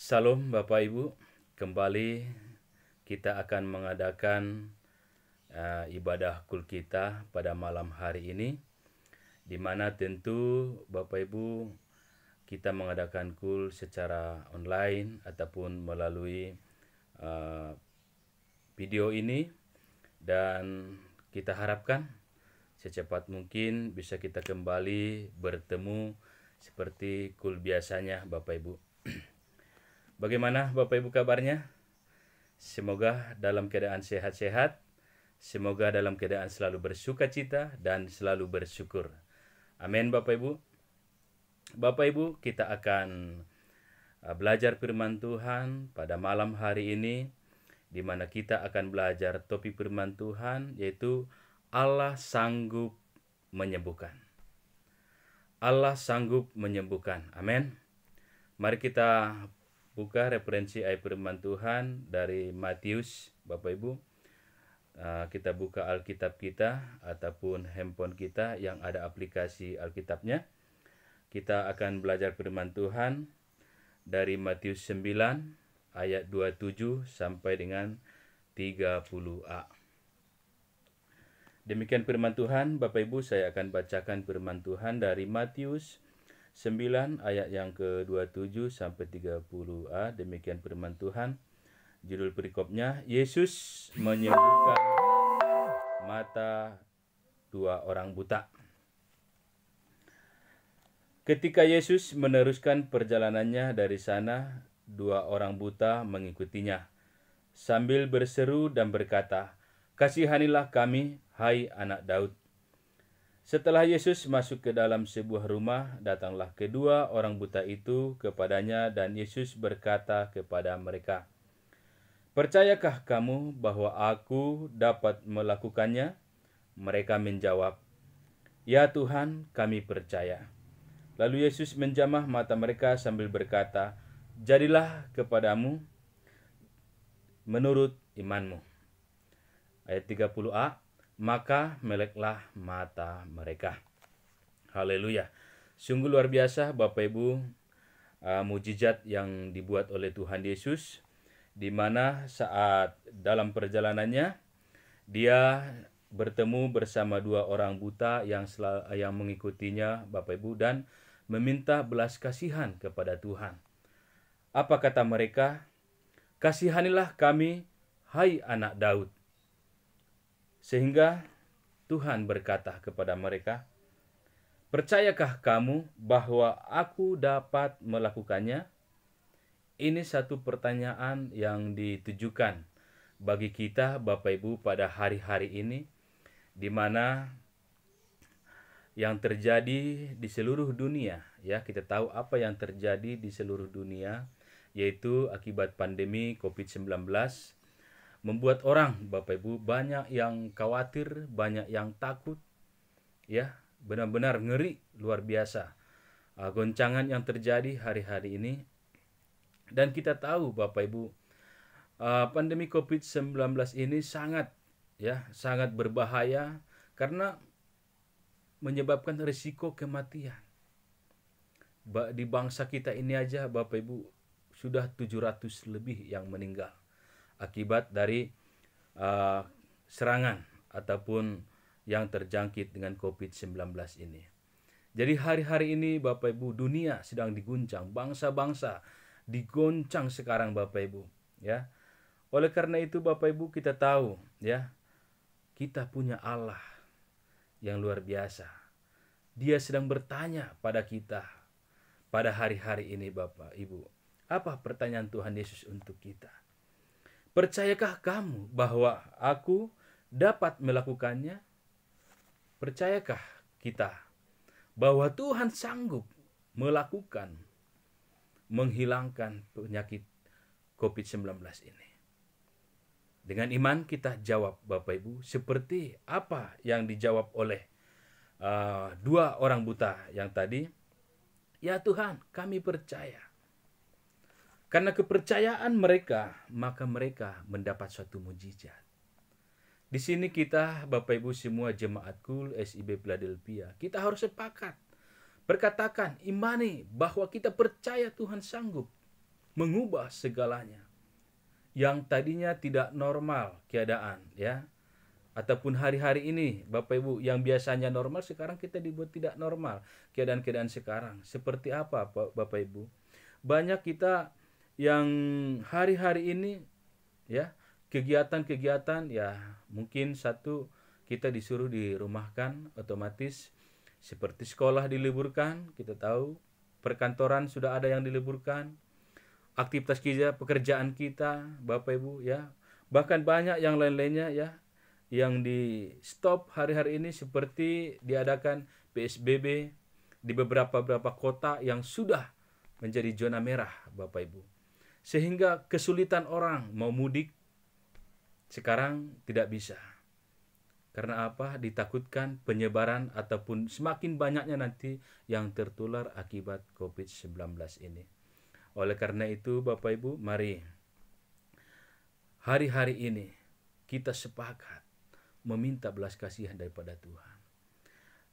Salam Bapak Ibu, kembali kita akan mengadakan ibadah kul kita pada malam hari ini, di mana tentu Bapak Ibu kita mengadakan kul secara online ataupun melalui video ini, dan kita harapkan secepat mungkin bisa kita kembali bertemu seperti kul biasanya Bapak Ibu. Bagaimana Bapak Ibu kabarnya? Semoga dalam keadaan sehat-sehat, semoga dalam keadaan selalu bersuka cita dan selalu bersyukur. Amin Bapak Ibu. Bapak Ibu, kita akan belajar firman Tuhan pada malam hari ini, di mana kita akan belajar topik firman Tuhan, yaitu Allah sanggup menyembuhkan. Allah sanggup menyembuhkan. Amin. Mari kita buka referensi ayat firman Tuhan dari Matius, Bapak Ibu. Kita buka Alkitab kita ataupun handphone kita yang ada aplikasi Alkitabnya. Kita akan belajar firman Tuhan dari Matius 9 ayat 27 sampai dengan 30a. Demikian firman Tuhan, Bapak Ibu, saya akan bacakan firman Tuhan dari Matius 9 ayat yang ke-27 sampai 30a. Demikian firman Tuhan. Judul perikopnya, Yesus menyembuhkan mata dua orang buta. Ketika Yesus meneruskan perjalanannya dari sana, dua orang buta mengikutinya sambil berseru dan berkata, "Kasihanilah kami, hai anak Daud." Setelah Yesus masuk ke dalam sebuah rumah, datanglah kedua orang buta itu kepadanya dan Yesus berkata kepada mereka, "Percayakah kamu bahwa aku dapat melakukannya?" Mereka menjawab, "Ya Tuhan, kami percaya." Lalu Yesus menjamah mata mereka sambil berkata, "Jadilah kepadamu menurut imanmu." Ayat 30a, maka meleklah mata mereka. Haleluya. Sungguh luar biasa Bapak Ibu, mujizat yang dibuat oleh Tuhan Yesus, di mana saat dalam perjalanannya dia bertemu bersama dua orang buta yang mengikutinya Bapak Ibu, dan meminta belas kasihan kepada Tuhan. Apa kata mereka? "Kasihanilah kami, hai anak Daud." Sehingga Tuhan berkata kepada mereka, "Percayakah kamu bahwa aku dapat melakukannya?" Ini satu pertanyaan yang ditujukan bagi kita Bapak Ibu pada hari-hari ini, di mana yang terjadi di seluruh dunia, ya, kita tahu apa yang terjadi di seluruh dunia, yaitu akibat pandemi COVID-19 membuat orang Bapak Ibu banyak yang khawatir, banyak yang takut, ya, benar-benar ngeri luar biasa goncangan yang terjadi hari-hari ini. Dan kita tahu Bapak Ibu, pandemi COVID-19 ini sangat berbahaya karena menyebabkan risiko kematian. Di bangsa kita ini aja Bapak Ibu sudah 700 lebih yang meninggal akibat dari serangan ataupun yang terjangkit dengan COVID-19 ini. Jadi hari-hari ini Bapak Ibu, dunia sedang diguncang, bangsa-bangsa digoncang sekarang Bapak Ibu, ya. Oleh karena itu Bapak Ibu, kita tahu, ya, kita punya Allah yang luar biasa. Dia sedang bertanya pada kita pada hari-hari ini Bapak Ibu. Apa pertanyaan Tuhan Yesus untuk kita? Percayakah kamu bahwa aku dapat melakukannya? Percayakah kita bahwa Tuhan sanggup menghilangkan penyakit COVID-19 ini? Dengan iman kita jawab Bapak Ibu, seperti apa yang dijawab oleh dua orang buta yang tadi. Ya Tuhan, kami percaya. Karena kepercayaan mereka, maka mereka mendapat suatu mujizat. Di sini kita Bapak Ibu semua jemaat kul SIB Philadelphia, kita harus sepakat berkatakan, imani bahwa kita percaya Tuhan sanggup mengubah segalanya. Yang tadinya tidak normal keadaan, ya, ataupun hari-hari ini Bapak Ibu yang biasanya normal sekarang kita dibuat tidak normal. Keadaan-keadaan sekarang seperti apa Bapak Ibu? Banyak kita yang hari-hari ini, ya, kegiatan-kegiatan, ya, mungkin satu kita disuruh dirumahkan otomatis, seperti sekolah diliburkan, kita tahu perkantoran sudah ada yang diliburkan, aktivitas kita, pekerjaan kita, Bapak Ibu, ya, bahkan banyak yang lain-lainnya, ya, yang di stop hari-hari ini, seperti diadakan PSBB di beberapa kota yang sudah menjadi zona merah, Bapak Ibu, sehingga kesulitan orang mau mudik sekarang tidak bisa. Karena apa? Ditakutkan penyebaran ataupun semakin banyaknya nanti yang tertular akibat COVID-19 ini. Oleh karena itu Bapak Ibu, mari hari-hari ini kita sepakat meminta belas kasihan daripada Tuhan.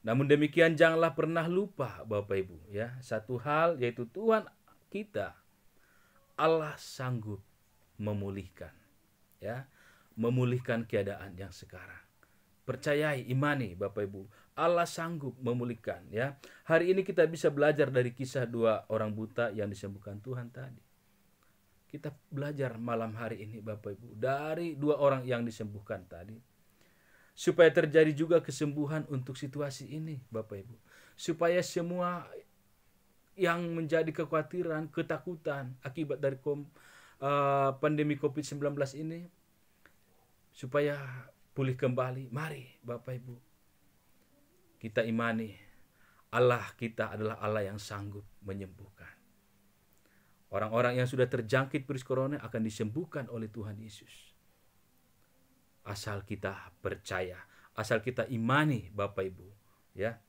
Namun demikian janganlah pernah lupa Bapak Ibu, ya, satu hal, yaitu Tuhan kita Allah sanggup memulihkan, ya, memulihkan keadaan yang sekarang. Percayai, imani Bapak Ibu, Allah sanggup memulihkan, ya. Hari ini kita bisa belajar dari kisah dua orang buta yang disembuhkan Tuhan tadi. Kita belajar malam hari ini Bapak Ibu dari dua orang yang disembuhkan tadi, supaya terjadi juga kesembuhan untuk situasi ini Bapak Ibu, supaya semua yang menjadi kekhawatiran, ketakutan akibat dari pandemi COVID-19 ini supaya pulih kembali. Mari Bapak Ibu, kita imani Allah kita adalah Allah yang sanggup menyembuhkan. Orang-orang yang sudah terjangkit virus corona akan disembuhkan oleh Tuhan Yesus. Asal kita percaya, asal kita imani Bapak Ibu, ya.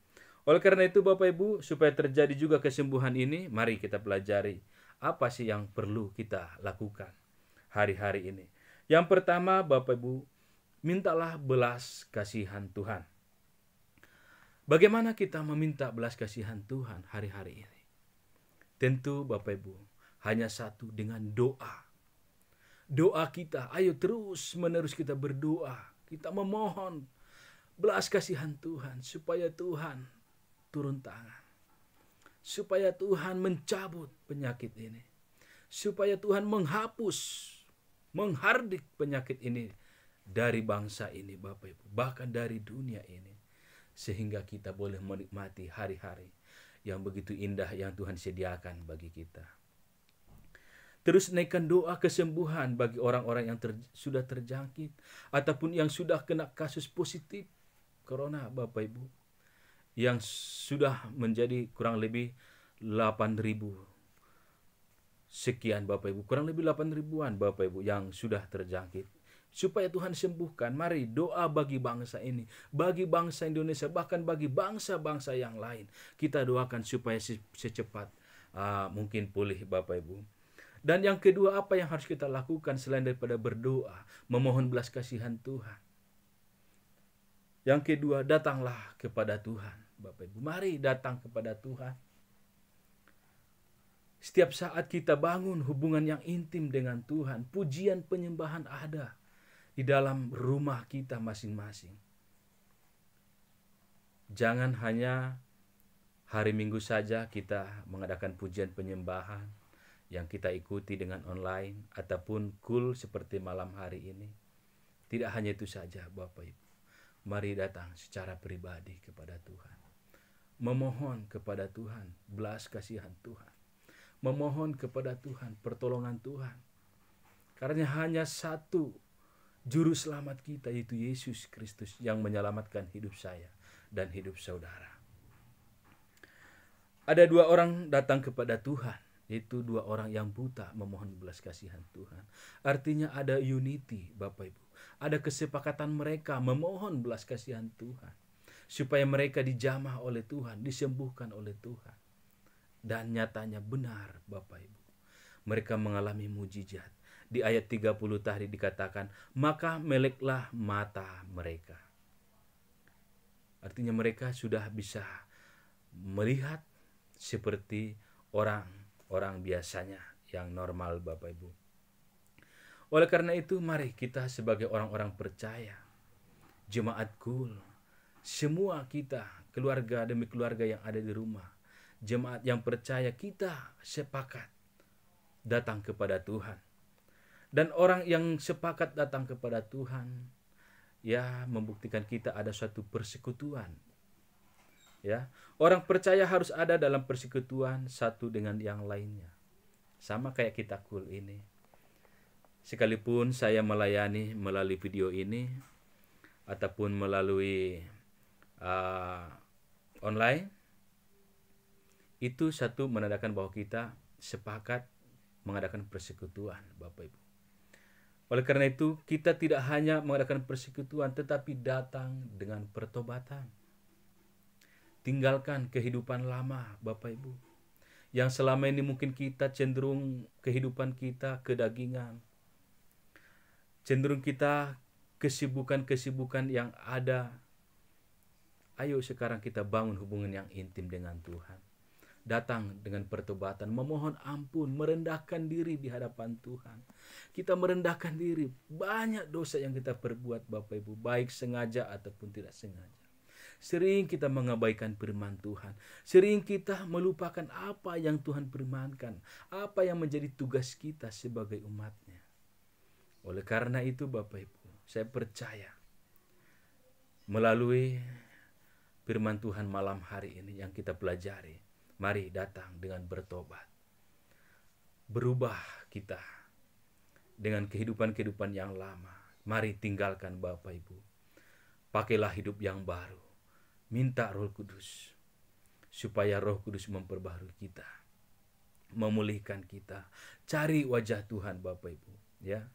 Oleh karena itu Bapak Ibu, supaya terjadi juga kesembuhan ini, mari kita pelajari apa sih yang perlu kita lakukan hari-hari ini. Yang pertama Bapak Ibu, mintalah belas kasihan Tuhan. Bagaimana kita meminta belas kasihan Tuhan hari-hari ini? Tentu Bapak Ibu, hanya satu, dengan doa. Doa kita, ayo terus menerus kita berdoa. Kita memohon belas kasihan Tuhan, supaya Tuhan turun tangan. Supaya Tuhan mencabut penyakit ini. Supaya Tuhan menghapus, menghardik penyakit ini dari bangsa ini Bapak Ibu, bahkan dari dunia ini, sehingga kita boleh menikmati hari-hari yang begitu indah yang Tuhan sediakan bagi kita. Terus naikkan doa kesembuhan bagi orang-orang yang sudah terjangkit ataupun yang sudah kena kasus positif corona Bapak Ibu, yang sudah menjadi kurang lebih 8.000 sekian Bapak Ibu, kurang lebih 8.000-an Bapak Ibu yang sudah terjangkit. Supaya Tuhan sembuhkan, mari doa bagi bangsa ini, bagi bangsa Indonesia, bahkan bagi bangsa-bangsa yang lain. Kita doakan supaya secepat mungkin pulih Bapak Ibu. Dan yang kedua, apa yang harus kita lakukan selain daripada berdoa, memohon belas kasihan Tuhan? Yang kedua, datanglah kepada Tuhan Bapak Ibu. Mari datang kepada Tuhan. Setiap saat kita bangun hubungan yang intim dengan Tuhan, pujian penyembahan ada di dalam rumah kita masing-masing. Jangan hanya hari Minggu saja kita mengadakan pujian penyembahan yang kita ikuti dengan online ataupun cool seperti malam hari ini. Tidak hanya itu saja Bapak Ibu. Mari datang secara pribadi kepada Tuhan. Memohon kepada Tuhan belas kasihan Tuhan. Memohon kepada Tuhan pertolongan Tuhan. Karena hanya satu Juru selamat kita, yaitu Yesus Kristus, yang menyelamatkan hidup saya dan hidup saudara. Ada dua orang datang kepada Tuhan, yaitu dua orang yang buta memohon belas kasihan Tuhan. Artinya ada unity Bapak Ibu. Ada kesepakatan mereka memohon belas kasihan Tuhan. Supaya mereka dijamah oleh Tuhan, disembuhkan oleh Tuhan. Dan nyatanya benar Bapak Ibu. Mereka mengalami mujizat. Di ayat 30 tadi dikatakan, maka meleklah mata mereka. Artinya mereka sudah bisa melihat seperti orang biasanya, yang normal Bapak Ibu. Oleh karena itu mari kita sebagai orang-orang percaya, jemaat Kul, semua kita, keluarga demi keluarga yang ada di rumah, jemaat yang percaya, kita sepakat datang kepada Tuhan. Dan orang yang sepakat datang kepada Tuhan, ya membuktikan kita ada suatu persekutuan. Ya, orang percaya harus ada dalam persekutuan satu dengan yang lainnya. Sama kayak kita Kul ini. Sekalipun saya melayani melalui video ini ataupun melalui online, itu satu menandakan bahwa kita sepakat mengadakan persekutuan, Bapak Ibu. Oleh karena itu, kita tidak hanya mengadakan persekutuan, tetapi datang dengan pertobatan. Tinggalkan kehidupan lama, Bapak Ibu. Yang selama ini mungkin kita cenderung kehidupan kita kedagingan. Cenderung kita kesibukan-kesibukan yang ada. Ayo sekarang kita bangun hubungan yang intim dengan Tuhan. Datang dengan pertobatan, memohon ampun, merendahkan diri di hadapan Tuhan. Kita merendahkan diri, banyak dosa yang kita perbuat Bapak Ibu, baik sengaja ataupun tidak sengaja. Sering kita mengabaikan firman Tuhan, sering kita melupakan apa yang Tuhan firmankan, apa yang menjadi tugas kita sebagai umatnya. Oleh karena itu Bapak Ibu, saya percaya melalui firman Tuhan malam hari ini yang kita pelajari, mari datang dengan bertobat. Berubah kita dengan kehidupan-kehidupan yang lama. Mari tinggalkan Bapak Ibu. Pakailah hidup yang baru. Minta Roh Kudus. Supaya Roh Kudus memperbaharui kita. Memulihkan kita. Cari wajah Tuhan Bapak Ibu. Ya,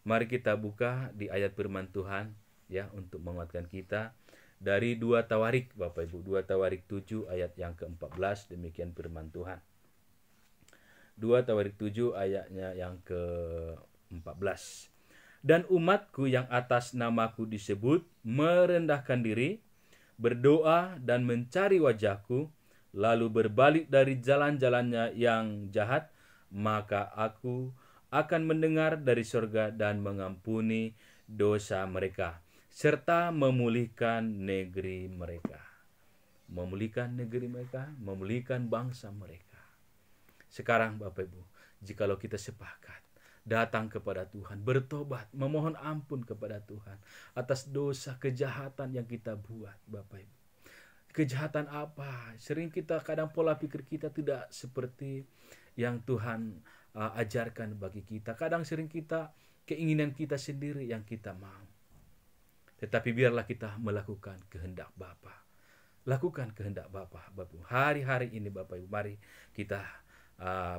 mari kita buka di ayat firman Tuhan ya untuk menguatkan kita. Dari 2 Tawarik Bapak Ibu, 2 Tawarik 7 ayat yang ke-14, demikian firman Tuhan. 2 Tawarik 7 ayatnya yang ke-14. Dan umatku yang atas namaku disebut merendahkan diri, berdoa dan mencari wajahku, lalu berbalik dari jalan-jalannya yang jahat, maka aku akan mendengar dari surga dan mengampuni dosa mereka, serta memulihkan negeri mereka. Memulihkan negeri mereka, memulihkan bangsa mereka. Sekarang Bapak Ibu, jikalau kita sepakat datang kepada Tuhan, bertobat, memohon ampun kepada Tuhan atas dosa kejahatan yang kita buat Bapak Ibu. Kejahatan apa? Sering kita kadang pola pikir kita tidak seperti yang Tuhan ajarkan bagi kita. Kadang sering kita keinginan kita sendiri yang kita mau. Tetapi biarlah kita melakukan kehendak Bapa. Lakukan kehendak Bapa, Bapak Ibu. Hari-hari ini Bapak Ibu, mari kita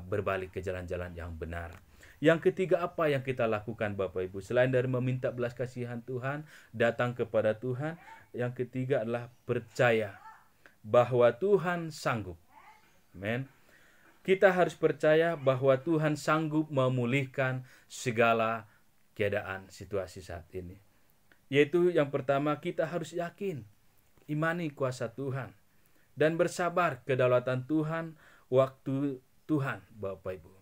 berbalik ke jalan-jalan yang benar. Yang ketiga, apa yang kita lakukan Bapak Ibu? Selain dari meminta belas kasihan Tuhan, datang kepada Tuhan, yang ketiga adalah percaya bahwa Tuhan sanggup. Amen. Kita harus percaya bahwa Tuhan sanggup memulihkan segala keadaan situasi saat ini. Yaitu yang pertama, kita harus yakin, imani kuasa Tuhan, dan bersabar kedaulatan Tuhan, waktu Tuhan Bapak Ibu.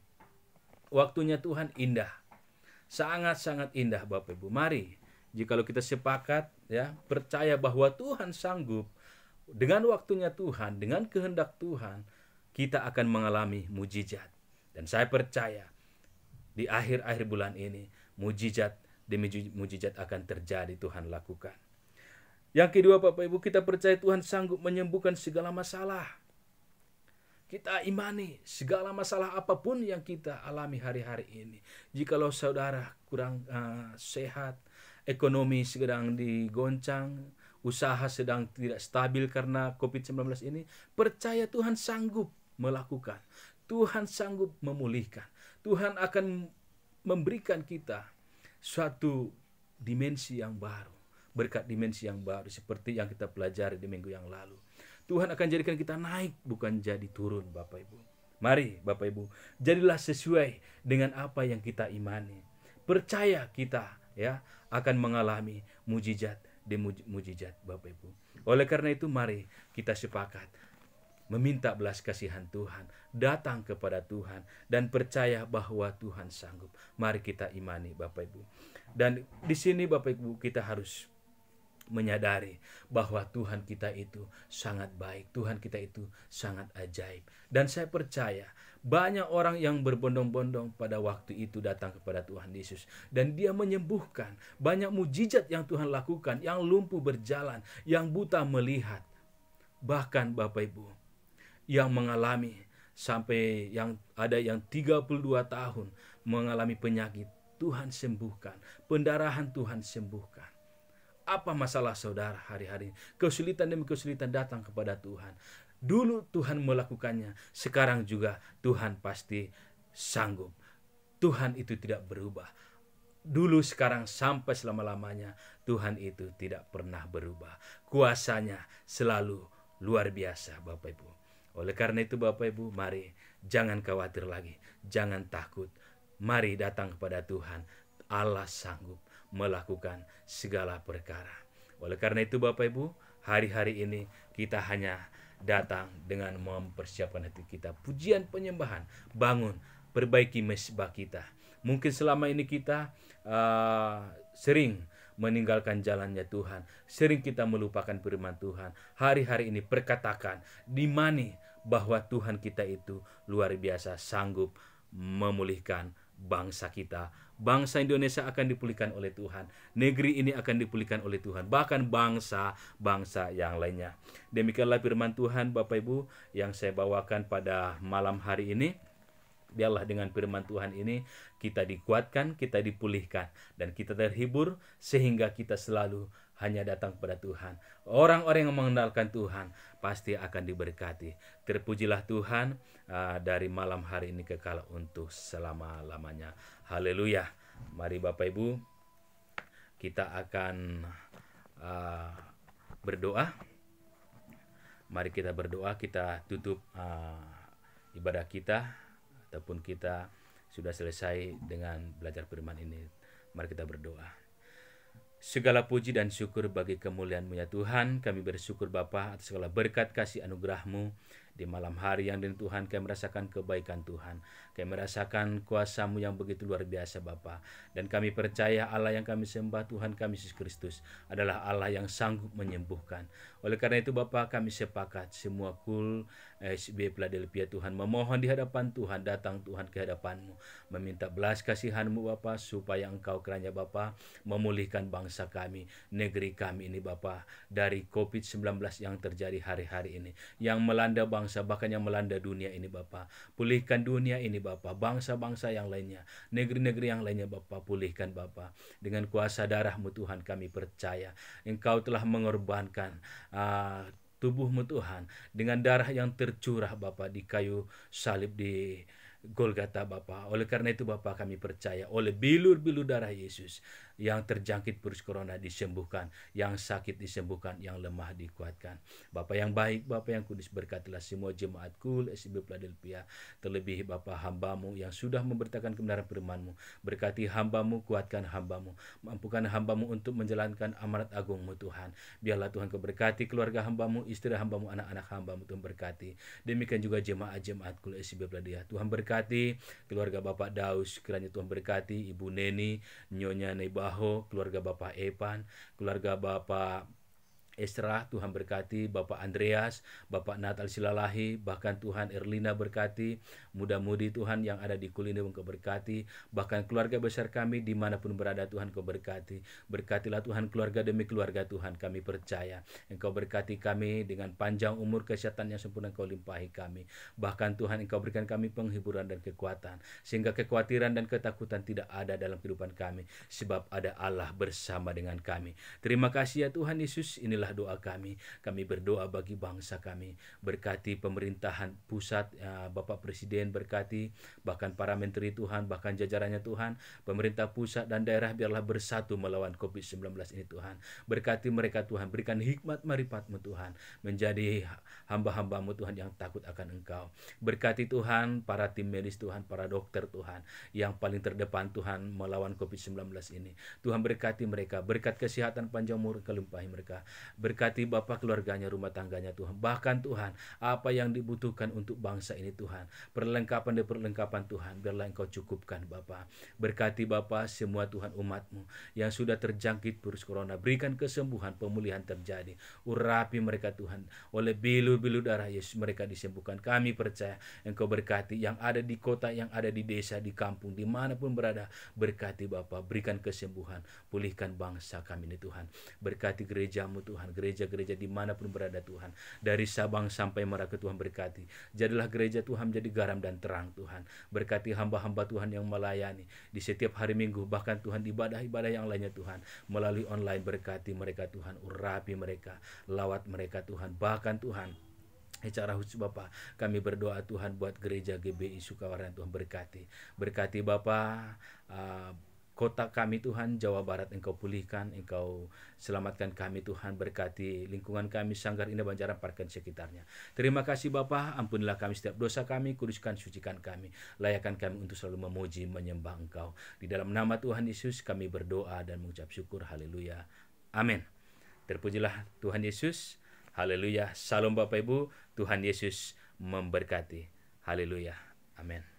Waktunya Tuhan indah, sangat-sangat indah Bapak Ibu. Mari, jikalau kita sepakat ya, percaya bahwa Tuhan sanggup, dengan waktunya Tuhan, dengan kehendak Tuhan, kita akan mengalami mujizat. Dan saya percaya di akhir-akhir bulan ini, mujizat demi mujizat akan terjadi, Tuhan lakukan. Yang kedua Bapak Ibu, kita percaya Tuhan sanggup menyembuhkan segala masalah. Kita imani segala masalah apapun yang kita alami hari-hari ini. Jikalau saudara kurang sehat, ekonomi sedang digoncang, usaha sedang tidak stabil karena COVID-19 ini, percaya Tuhan sanggup melakukan. Tuhan sanggup memulihkan. Tuhan akan memberikan kita suatu dimensi yang baru, berkat dimensi yang baru seperti yang kita pelajari di minggu yang lalu. Tuhan akan jadikan kita naik, bukan jadi turun Bapak Ibu. Mari Bapak Ibu, jadilah sesuai dengan apa yang kita imani. Percaya kita ya akan mengalami mujizat demi mujizat Bapak Ibu. Oleh karena itu mari kita sepakat. meminta belas kasihan Tuhan, datang kepada Tuhan, dan percaya bahwa Tuhan sanggup. Mari kita imani Bapak Ibu. Dan di sini Bapak Ibu kita harus menyadari bahwa Tuhan kita itu sangat baik, Tuhan kita itu sangat ajaib. Dan saya percaya banyak orang yang berbondong-bondong pada waktu itu datang kepada Tuhan Yesus, dan Dia menyembuhkan. Banyak mujizat yang Tuhan lakukan, yang lumpuh berjalan, yang buta melihat. Bahkan Bapak Ibu, yang mengalami sampai yang ada yang 32 tahun mengalami penyakit, Tuhan sembuhkan. Pendarahan Tuhan sembuhkan. Apa masalah saudara hari-hari? Kesulitan demi kesulitan datang kepada Tuhan. Dulu Tuhan melakukannya, sekarang juga Tuhan pasti sanggup. Tuhan itu tidak berubah. Dulu, sekarang, sampai selama-lamanya Tuhan itu tidak pernah berubah. Kuasanya selalu luar biasa Bapak Ibu. Oleh karena itu Bapak Ibu, mari jangan khawatir lagi, jangan takut. Mari datang kepada Tuhan. Allah sanggup melakukan segala perkara. Oleh karena itu Bapak Ibu, hari-hari ini kita hanya datang dengan mempersiapkan hati kita. Pujian penyembahan, bangun, perbaiki mesbah kita. Mungkin selama ini kita sering meninggalkan jalannya Tuhan, sering kita melupakan firman Tuhan. Hari-hari ini perkatakan, dimani bahwa Tuhan kita itu luar biasa sanggup memulihkan bangsa kita. Bangsa Indonesia akan dipulihkan oleh Tuhan. Negeri ini akan dipulihkan oleh Tuhan. Bahkan bangsa-bangsa yang lainnya. Demikianlah firman Tuhan Bapak Ibu yang saya bawakan pada malam hari ini. Biarlah dengan firman Tuhan ini kita dikuatkan, kita dipulihkan, dan kita terhibur sehingga kita selalu hanya datang kepada Tuhan. Orang-orang yang mengenalkan Tuhan pasti akan diberkati. Terpujilah Tuhan dari malam hari ini kekal untuk selama-lamanya. Haleluya. Mari Bapak Ibu, kita akan berdoa. Mari kita berdoa, kita tutup ibadah kita, ataupun kita sudah selesai dengan belajar firman ini. Mari kita berdoa. Segala puji dan syukur bagi kemuliaan-Mu ya Tuhan. Kami bersyukur Bapa atas segala berkat kasih anugerah-Mu. Di malam hari yang dengan Tuhan kami merasakan kebaikan Tuhan. Kami merasakan kuasa-Mu yang begitu luar biasa Bapa. Dan kami percaya Allah yang kami sembah, Tuhan kami Yesus Kristus, adalah Allah yang sanggup menyembuhkan. Oleh karena itu Bapa, kami sepakat semua kul SB Philadelphia Tuhan memohon di hadapan Tuhan, datang Tuhan ke hadapan-Mu, meminta belas kasihan-Mu Bapa, supaya Engkau kiranya Bapa memulihkan bangsa kami, negeri kami ini Bapa, dari COVID-19 yang terjadi hari-hari ini, yang melanda bangsa, bahkan yang melanda dunia ini Bapa. Pulihkan dunia ini Bapa, bangsa-bangsa yang lainnya, negeri-negeri yang lainnya Bapa, pulihkan Bapa. Dengan kuasa darah-Mu Tuhan kami percaya Engkau telah mengorbankan tubuh-Mu Tuhan dengan darah yang tercurah Bapa di kayu salib di Golgata Bapa. Oleh karena itu Bapa, kami percaya oleh bilur-bilur darah Yesus yang terjangkit virus corona disembuhkan, yang sakit disembuhkan, yang lemah dikuatkan. Bapa yang baik, Bapa yang kudus, berkatilah semua jemaat kul SB Philadelphia, terlebih Bapa hamba-Mu yang sudah memberitakan kebenaran firman-Mu. Berkati hamba-Mu, kuatkan hamba-Mu, mampukan hamba-Mu untuk menjalankan amanat agung-Mu Tuhan. Biarlah Tuhan Kau berkati keluarga hamba-Mu, istri hamba-Mu, anak-anak hamba-Mu, Tuhan berkati. Demikian juga jemaat-jemaat kul SB Philadelphia. Tuhan berkati keluarga Bapak Daus, kiranya Tuhan berkati Ibu Neni, Nyonya Nebaho, keluarga Bapak Epan, keluarga Bapak Esra, Tuhan berkati Bapak Andreas, Bapak Natal Silalahi, bahkan Tuhan Erlina berkati, muda-mudi Tuhan yang ada di Kulino Engkau berkati, bahkan keluarga besar kami dimanapun berada Tuhan Kau berkati. Berkatilah Tuhan keluarga demi keluarga Tuhan, kami percaya Engkau berkati kami dengan panjang umur, kesehatan yang sempurna Engkau limpahi kami. Bahkan Tuhan Engkau berikan kami penghiburan dan kekuatan, sehingga kekhawatiran dan ketakutan tidak ada dalam kehidupan kami, sebab ada Allah bersama dengan kami. Terima kasih ya Tuhan Yesus, inilah doa kami. Kami berdoa bagi bangsa kami. Berkati pemerintahan pusat, Bapak Presiden Presiden berkati, bahkan para menteri Tuhan, bahkan jajarannya Tuhan, pemerintah pusat dan daerah biarlah bersatu melawan COVID-19 ini Tuhan. Berkati mereka Tuhan, berikan hikmat marifat-Mu Tuhan, menjadi hamba-hamba-Mu Tuhan yang takut akan Engkau. Berkati Tuhan para tim medis Tuhan, para dokter Tuhan, yang paling terdepan Tuhan melawan COVID-19 ini. Tuhan berkati mereka, berkat kesehatan panjang umur kelimpahi mereka. Berkati Bapa keluarganya, rumah tangganya Tuhan. Bahkan Tuhan, apa yang dibutuhkan untuk bangsa ini Tuhan, perlengkapan demi perlengkapan Tuhan, biarlah Engkau cukupkan Bapa. Berkati Bapa semua Tuhan umat-Mu yang sudah terjangkit virus corona, berikan kesembuhan, pemulihan terjadi. Urapi mereka Tuhan, oleh bilur-bilur darah Yesus mereka disembuhkan. Kami percaya Engkau berkati yang ada di kota, yang ada di desa, di kampung, dimanapun berada. Berkati Bapa, berikan kesembuhan, pulihkan bangsa kami ini Tuhan. Berkati gereja-Mu Tuhan, gereja-gereja dimanapun berada Tuhan, dari Sabang sampai Merauke Tuhan berkati. Jadilah gereja Tuhan menjadi garam dan terang Tuhan. Berkati hamba-hamba Tuhan yang melayani di setiap hari Minggu, bahkan Tuhan ibadah-ibadah yang lainnya Tuhan, melalui online. Berkati mereka Tuhan, urapi mereka, lawat mereka Tuhan. Bahkan Tuhan, secara khusus Bapa, kami berdoa Tuhan buat gereja GBI Sukawarna Tuhan berkati. Berkati Bapa, kota kami Tuhan, Jawa Barat Engkau pulihkan, Engkau selamatkan kami Tuhan. Berkati lingkungan kami, Sanggar Indah Banjaran, Parken sekitarnya. Terima kasih Bapa, ampunilah kami setiap dosa kami, kuduskan, sucikan kami, layakkan kami untuk selalu memuji, menyembah Engkau. Di dalam nama Tuhan Yesus kami berdoa dan mengucap syukur. Haleluya. Amin. Terpujilah Tuhan Yesus. Haleluya. Salam Bapak Ibu, Tuhan Yesus memberkati. Haleluya. Amin.